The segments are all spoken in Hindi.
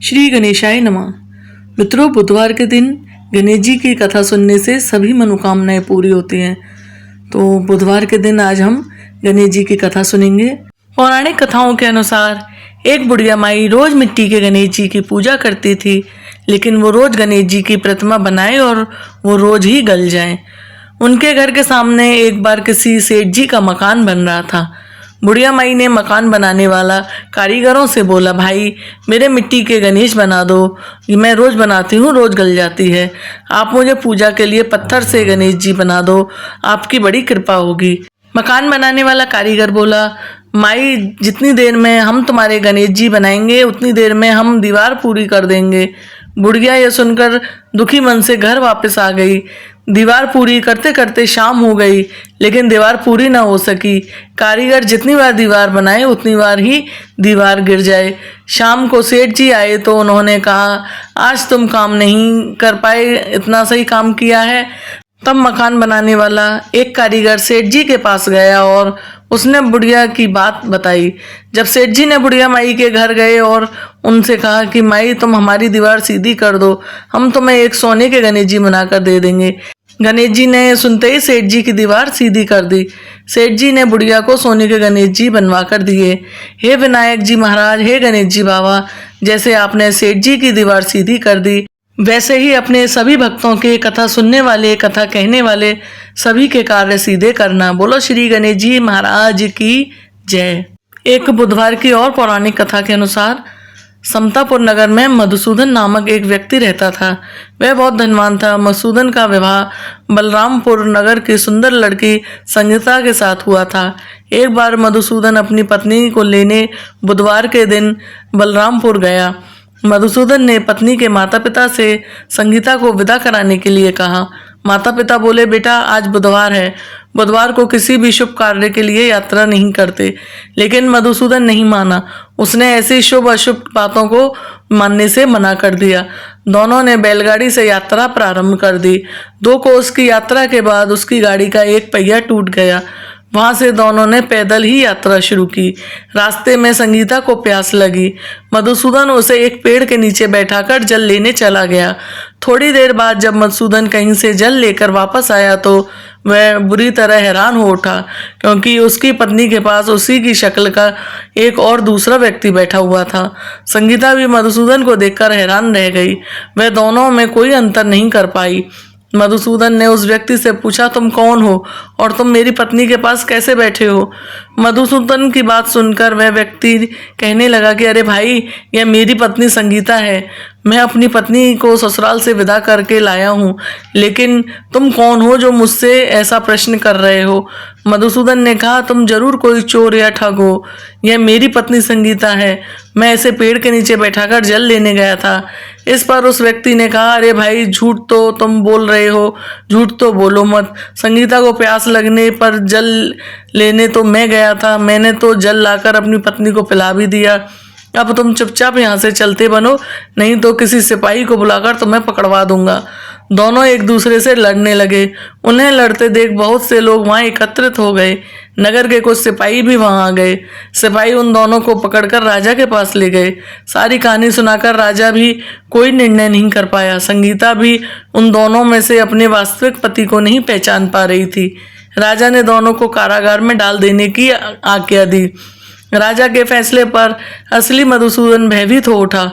श्री गणेशाय नमः। मित्रों, बुधवार के दिन गणेश जी की कथा सुनने से सभी मनोकामनाएं पूरी होती हैं। तो बुधवार के दिन आज हम गणेश जी की कथा सुनेंगे। पौराणिक कथाओं के अनुसार एक बुढ़िया माई रोज मिट्टी के गणेश जी की पूजा करती थी, लेकिन वो रोज गणेश जी की प्रतिमा बनाए और वो रोज ही गल जाए। उनके घर के सामने एक बार किसी सेठ जी का मकान बन रहा था। बुढ़िया माई ने मकान बनाने वाला कारीगरों से बोला, भाई मेरे मिट्टी के गणेश बना दो, मैं रोज बनाती हूँ, रोज गल जाती है। आप मुझे पूजा के लिए पत्थर से गणेश जी बना दो, आपकी बड़ी कृपा होगी। मकान बनाने वाला कारीगर बोला, माई जितनी देर में हम तुम्हारे गणेश जी बनाएंगे उतनी देर में हम दीवार पूरी कर देंगे। बुढ़िया यह सुनकर दुखी मन से घर वापस आ गई। दीवार पूरी करते करते शाम हो गई, लेकिन दीवार पूरी ना हो सकी। कारीगर जितनी बार दीवार बनाए उतनी बार ही दीवार गिर जाए। शाम को सेठ जी आए तो उन्होंने कहा, आज तुम काम नहीं कर पाए, इतना सही काम किया है। तब मकान बनाने वाला एक कारीगर सेठ जी के पास गया और उसने बुढ़िया की बात बताई। जब सेठ जी ने बुढ़िया माई के घर गए और उनसे कहा कि माई तुम हमारी दीवार सीधी कर दो, हम तुम्हें एक सोने के गणेश जी बनाकर दे देंगे। गणेश जी ने सुनते ही सेठ जी की दीवार सीधी कर दी। सेठ जी ने बुढ़िया को सोने के गणेश जी बनवा कर दिए। हे विनायक जी महाराज, हे गणेश जी बाबा, जैसे आपने सेठ जी की दीवार सीधी कर दी, वैसे ही अपने सभी भक्तों के, कथा सुनने वाले, कथा कहने वाले सभी के कार्य सीधे करना। बोलो श्री गणेश जी महाराज की जय। एक बुधवार की और पौराणिक कथा के अनुसार समतापुर नगर में मधुसूदन नामक एक व्यक्ति रहता था। वह बहुत धनवान था। मधुसूदन का विवाह बलरामपुर नगर की सुंदर लड़की संगीता के साथ हुआ था। एक बार मधुसूदन अपनी पत्नी को लेने बुधवार के दिन बलरामपुर गया। मधुसूदन ने पत्नी के माता पिता से संगीता को विदा कराने के लिए कहा। माता पिता बोले, बेटा आज बुधवार है, बुधवार को किसी भी शुभ कार्य के लिए यात्रा नहीं करते। लेकिन मधुसूदन नहीं माना। उसने ऐसी शुभ अशुभ बातों को मानने से मना कर दिया। दोनों ने बैलगाड़ी से यात्रा प्रारंभ कर दी। 2 कोस की यात्रा के बाद उसकी गाड़ी का एक पहिया टूट गया। वहां से दोनों ने पैदल ही यात्रा शुरू की। रास्ते में संगीता को प्यास लगी। मधुसूदन उसे एक पेड़ के नीचे बैठाकर जल लेने चला गया। थोड़ी देर बाद जब मधुसूदन कहीं से जल लेकर वापस आया तो वह बुरी तरह हैरान हो उठा, क्योंकि उसकी पत्नी के पास उसी की शक्ल का एक और दूसरा व्यक्ति बैठा हुआ था। संगीता भी मधुसूदन को देखकर हैरान रह गई। वह दोनों में कोई अंतर नहीं कर पाई। मधुसूदन ने उस व्यक्ति से पूछा, तुम कौन हो और तुम मेरी पत्नी के पास कैसे बैठे हो? मधुसूदन की बात सुनकर वह व्यक्ति कहने लगा कि अरे भाई, यह मेरी पत्नी संगीता है। मैं अपनी पत्नी को ससुराल से विदा करके लाया हूँ, लेकिन तुम कौन हो जो मुझसे ऐसा प्रश्न कर रहे हो? मधुसूदन ने कहा, तुम जरूर कोई चोर या ठग हो। यह मेरी पत्नी संगीता है। मैं ऐसे पेड़ के नीचे बैठाकर जल लेने गया था। इस पर उस व्यक्ति ने कहा, अरे भाई, झूठ तो तुम बोल रहे हो, झूठ तो बोलो मत। संगीता को प्यास लगने पर जल लेने तो मैं गया था। मैंने तो जल लाकर अपनी पत्नी को पिला भी दिया। अब तुम चुपचाप यहाँ से चलते बनो, नहीं तो किसी सिपाही को बुलाकर तुम्हें पकड़वा दूंगा। दोनों एक दूसरे से लड़ने लगे। उन्हें लड़ते देख बहुत से लोग वहां एकत्रित हो गए। नगर के कुछ सिपाही भी वहां आ गए। सिपाही उन दोनों को पकड़कर राजा के पास ले गए। सारी कहानी सुनाकर राजा भी कोई निर्णय नहीं कर पाया। संगीता भी उन दोनों में से अपने वास्तविक पति को नहीं पहचान पा रही थी। राजा ने दोनों को कारागार में डाल देने की आज्ञा दी। राजा के फैसले पर असली मधुसूदन भयभीत हो उठा।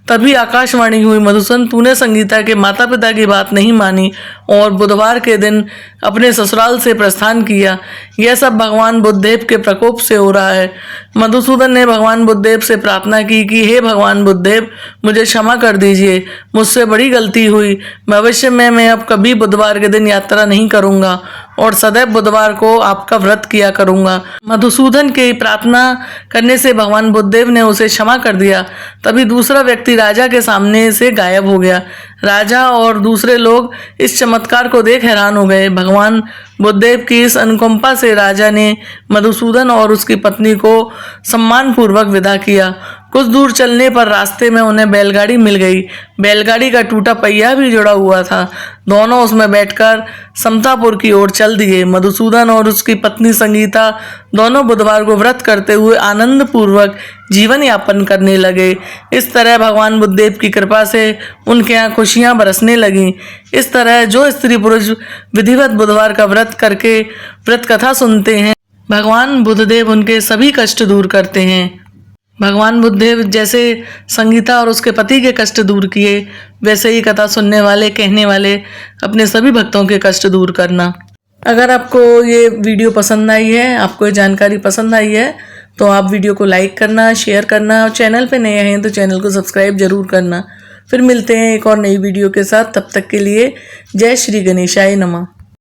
तभी आकाशवाणी हुई, मधुसूदन, तूने संगीता के माता पिता की बात नहीं मानी और बुधवार के दिन अपने ससुराल से प्रस्थान किया। यह सब भगवान बुद्धदेव के प्रकोप से हो रहा है। मधुसूदन ने भगवान बुद्धदेव से प्रार्थना की कि हे भगवान बुद्धदेव, मुझे क्षमा कर दीजिए, मुझसे बड़ी गलती हुई। भविष्य में मैं अब कभी बुधवार के दिन यात्रा नहीं करूंगा और सदैव बुधवार को आपका व्रत किया करूंगा। मधुसूदन की प्रार्थना करने से भगवान बुद्धदेव ने उसे क्षमा कर दिया। तभी दूसरा व्यक्ति राजा के सामने से गायब हो गया। राजा और दूसरे लोग इस चमत्कार को देख हैरान हो गए। भगवान बुद्धदेव की इस अनुकंपा से राजा ने मधुसूदन और उसकी पत्नी को सम्मान पूर्वक विदा किया। कुछ दूर चलने पर रास्ते में उन्हें बैलगाड़ी मिल गई। बैलगाड़ी का टूटा पहिया भी जुड़ा हुआ था। दोनों उसमें बैठकर समतापुर की ओर चल दिए। मधुसूदन और उसकी पत्नी संगीता दोनों बुधवार को व्रत करते हुए आनंद पूर्वक जीवन यापन करने लगे। इस तरह भगवान बुद्धदेव की कृपा से उनके यहाँ खुशियाँ बरसने लगीं। इस तरह जो स्त्री पुरुष विधिवत बुधवार का व्रत करके व्रत कथा सुनते हैं, भगवान बुद्धदेव उनके सभी कष्ट दूर करते हैं। भगवान बुद्धदेव जैसे संगीता और उसके पति के कष्ट दूर किए, वैसे ही कथा सुनने वाले कहने वाले अपने सभी भक्तों के कष्ट दूर करना। अगर आपको ये वीडियो पसंद आई है, आपको ये जानकारी पसंद आई है, तो आप वीडियो को लाइक करना, शेयर करना और चैनल पे नए हैं तो चैनल को सब्सक्राइब जरूर करना। फिर मिलते हैं एक और नई वीडियो के साथ। तब तक के लिए जय श्री गणेशाय नमः।